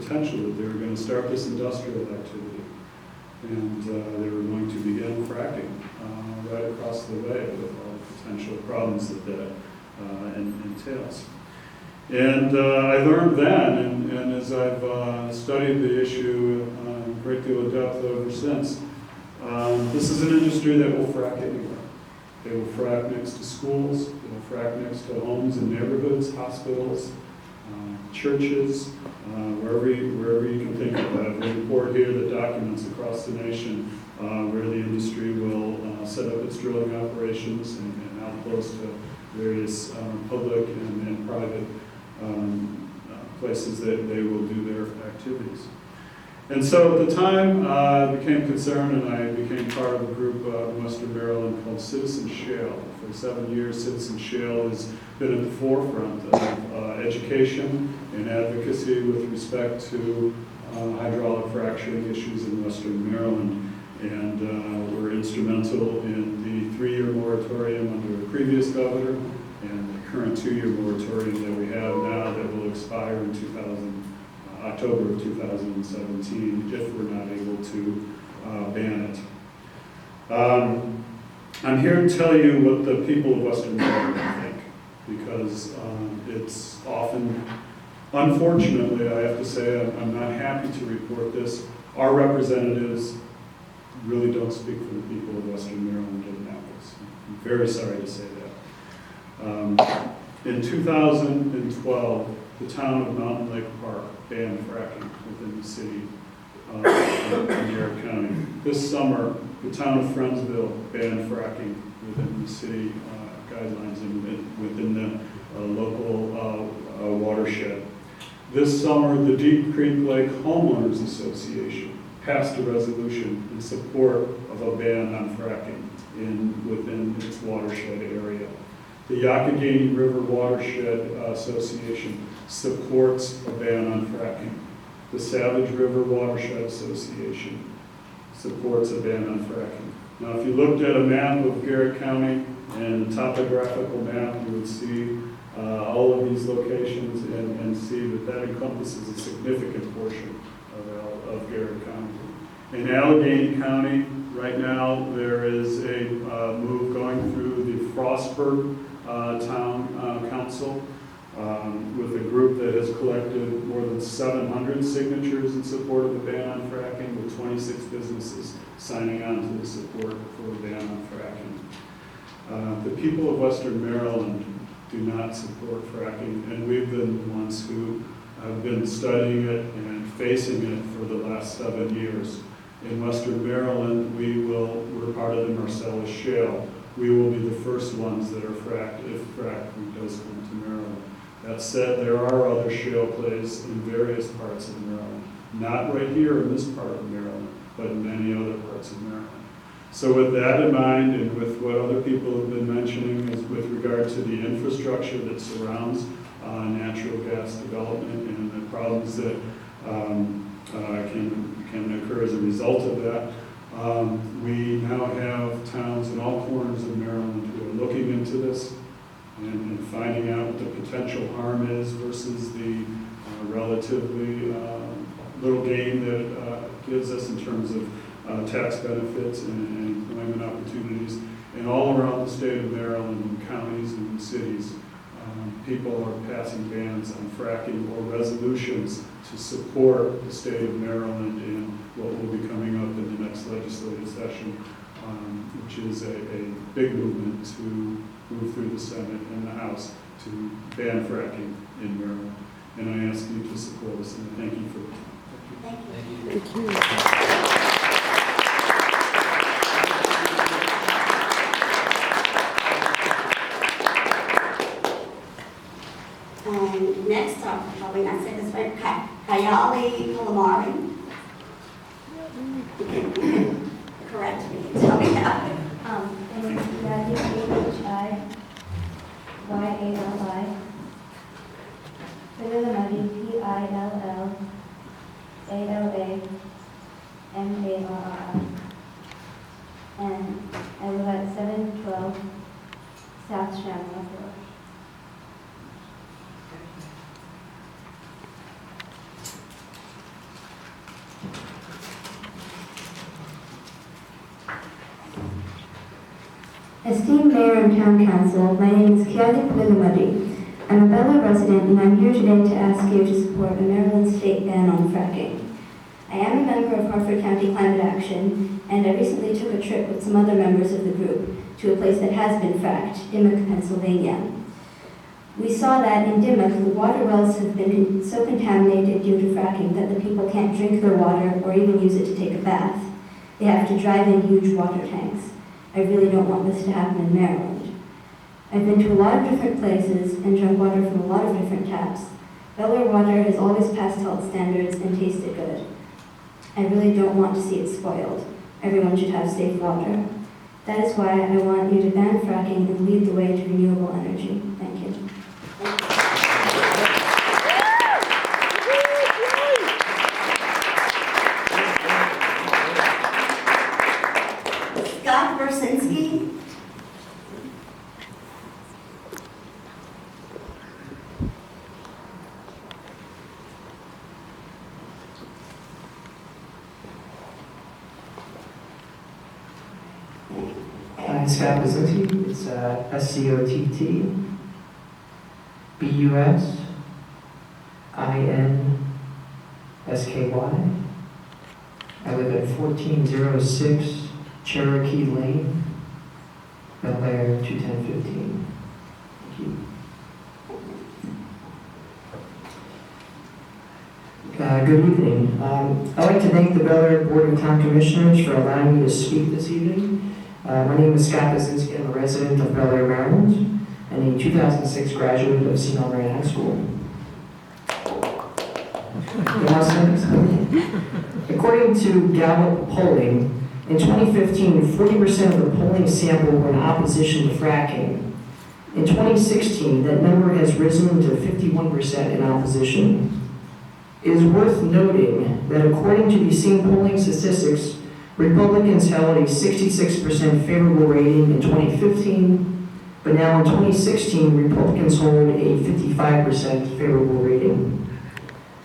potential that they were going to start this industrial activity. And they were going to begin fracking right across the way with all the potential problems that that entails. And I learned then, and as I've studied the issue in a great deal of depth ever since, this is an industry that will frack anywhere. They will frack next to schools, they will frack next to homes and neighborhoods, hospitals, churches, wherever you can think of. I have a report here that documents across the nation where the industry will set up its drilling operations and out close to various public and private places that they will do their activities. And so at the time, I became concerned and I became part of a group in Western Maryland called Citizen Shale. For 7 years, Citizen Shale has been at the forefront of education and advocacy with respect to hydraulic fracturing issues in Western Maryland. And we're instrumental in the 3-year moratorium under a previous governor and the current 2-year moratorium that we have now that will expire in October of 2017 if we're not able to ban it. I'm here to tell you what the people of Western Maryland think, because it's often, unfortunately, I have to say, I'm not happy to report this, our representatives really don't speak for the people of Western Maryland and Annapolis. I'm very sorry to say that. In 2012, the town of Mountain Lake Park banned fracking within the city of Bel County. This summer, the town of Friendsville banned fracking within the city guidelines and within the local watershed. This summer, the Deep Creek Lake Homeowners Association passed a resolution in support of a ban on fracking within its watershed area. The Youghiogheny River Watershed Association supports a ban on fracking. The Savage River Watershed Association supports a ban on fracking. Now, if you looked at a map of Garrett County and a topographical map, you would see all of these locations and see that encompasses a significant portion of Garrett County. In Allegheny County, right now, there is a move going through the Frostburg Town Council with a group that has collected more than 700 signatures in support of the ban on fracking, with 26 businesses signing on to the support for the ban on fracking. The people of Western Maryland do not support fracking, and we've been the ones who have been studying it and facing it for the last 7 years. In Western Maryland, we're part of the Marcellus Shale. We will be the first ones that are fracked if fracking does come to Maryland. That said, there are other shale plays in various parts of Maryland. Not right here in this part of Maryland, but in many other parts of Maryland. So with that in mind, and with what other people have been mentioning is with regard to the infrastructure that surrounds natural gas development and the problems that can occur as a result of that, we now have towns in all corners of Maryland who are looking into this and finding out what the potential harm is versus the relatively little gain that it gives us in terms of tax benefits and employment opportunities. And all around the state of Maryland, in counties and cities, people are passing bans on fracking or resolutions to support the state of Maryland in what will be coming up in the next legislative session, which is a big movement to move through the Senate and the House to ban fracking in Maryland. And I ask you to support us, and thank you for the time. Thank you. Thank you. And next up, probably not say this right, Khiyali Pillalamarri. Correct me, tell me that. And it's Khiyali, Pillalamarri, Pillalamarri, Pillalamarri. And I live at 712 South Shamrock Road. Esteemed Mayor and Town Council, my name is Khiyali Pillalamarri. I'm a Bel Air resident and I'm here today to ask you to support a Maryland state ban on fracking. I am a member of Harford County Climate Action, and I recently took a trip with some other members of the group to a place that has been fracked, Dimmock, Pennsylvania. We saw that in Dimmock, the water wells have been so contaminated due to fracking that the people can't drink their water or even use it to take a bath. They have to drive in huge water tanks. I really don't want this to happen in Maryland. I've been to a lot of different places and drunk water from a lot of different taps. Bel Air water has always passed health standards and tasted good. I really don't want to see it spoiled. Everyone should have safe water. That is why I want you to ban fracking and lead the way to renewable energy. Thank you. Businsky. I'm Scott Businsky. It's Scottbussky. I live at 1406 Cherokee Lane, Bel Air 21015. Thank you. Good evening. I'd like to thank the Bel Air Board of Town Commissioners for allowing me to speak this evening. My name is Scott Businsky. I'm a resident of Bel Air, Maryland, and a 2006 graduate of Khiyali Pillalamarri High School. According to Gallup polling, in 2015, 40% of the polling sample were in opposition to fracking. In 2016, that number has risen to 51% in opposition. It is worth noting that according to these same polling statistics, Republicans held a 66% favorable rating in 2015, but now in 2016, Republicans hold a 55% favorable rating.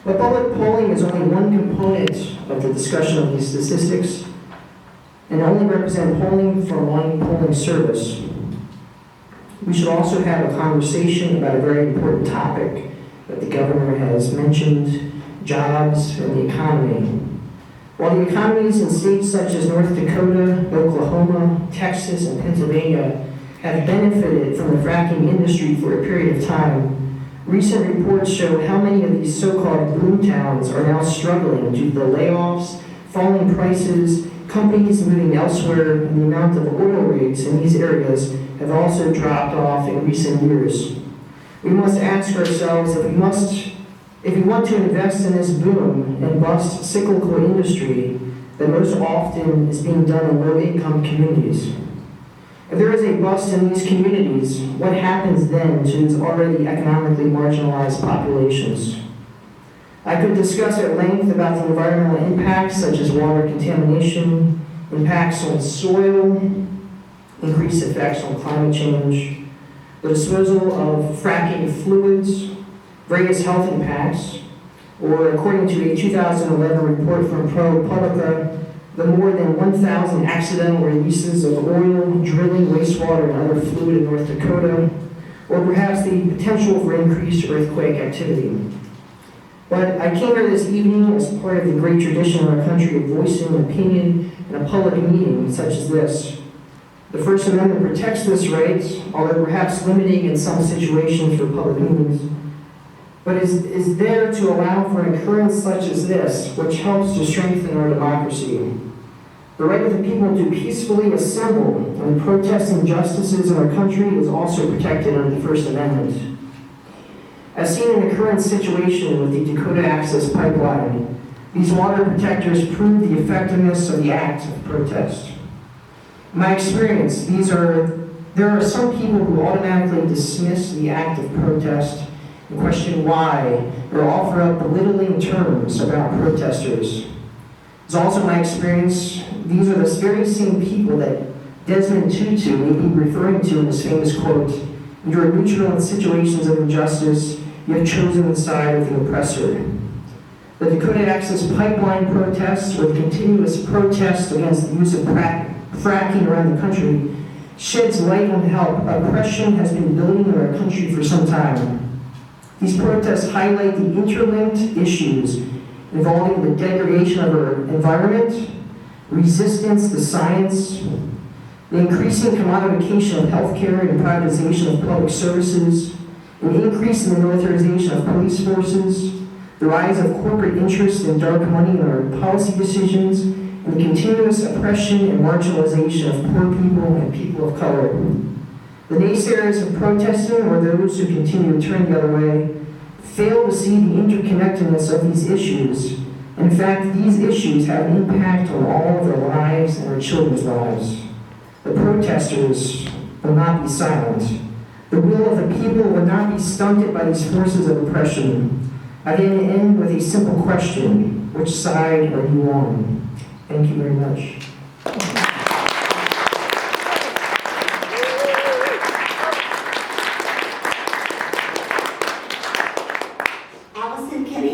But public polling is only one component of the discussion of these statistics and only represent polling from one polling service. We should also have a conversation about a very important topic that the governor has mentioned, jobs and the economy. While the economies in states such as North Dakota, Oklahoma, Texas, and Pennsylvania have benefited from the fracking industry for a period of time, recent reports show how many of these so-called boom towns are now struggling due to the layoffs, falling prices, companies moving elsewhere, and the amount of oil rigs in these areas have also dropped off in recent years. We must ask ourselves if we want to invest in this boom and bust cyclical industry that most often is being done in low-income communities. If there is a bust in these communities, what happens then to these already economically marginalized populations? I could discuss at length about the environmental impacts such as water contamination, impacts on soil, increased effects on climate change, the disposal of fracking fluids, various health impacts, or according to a 2011 report from ProPublica, the more than 1,000 accidental releases of oil, drilling, wastewater, and other fluid in North Dakota, or perhaps the potential for increased earthquake activity. But I came here this evening as part of the great tradition in our country of voicing an opinion in a public meeting such as this. The First Amendment protects this right, although perhaps limiting in some situations for public meetings, but is there to allow for an occurrence such as this, which helps to strengthen our democracy. The right of the people to peacefully assemble and protest injustices in our country is also protected under the First Amendment. As seen in the current situation with the Dakota Access Pipeline, these water protectors prove the effectiveness of the act of protest. In my experience, there are some people who automatically dismiss the act of protest and question why, or offer up belittling terms about protesters. It's also my experience, these are the very same people that Desmond Tutu may be referring to in his famous quote, "You are neutral in situations of injustice, you have chosen the side of the oppressor." The Dakota Access Pipeline protests, with continuous protests against the use of fracking around the country, sheds light on how oppression has been building in our country for some time. These protests highlight the interlinked issues involving the degradation of our environment, resistance to science, the increasing commodification of healthcare and privatization of public services, an increase in the militarization of police forces, the rise of corporate interest and dark money in our policy decisions, and the continuous oppression and marginalization of poor people and people of color. The naysayers of protesting, or those who continue to turn the other way, fail to see the interconnectedness of these issues. In fact, these issues have an impact on all of their lives and our children's lives. The protesters will not be silent. The will of the people will not be stunted by these forces of oppression. I then end with a simple question: which side are you on? Thank you very much. Allison Kenny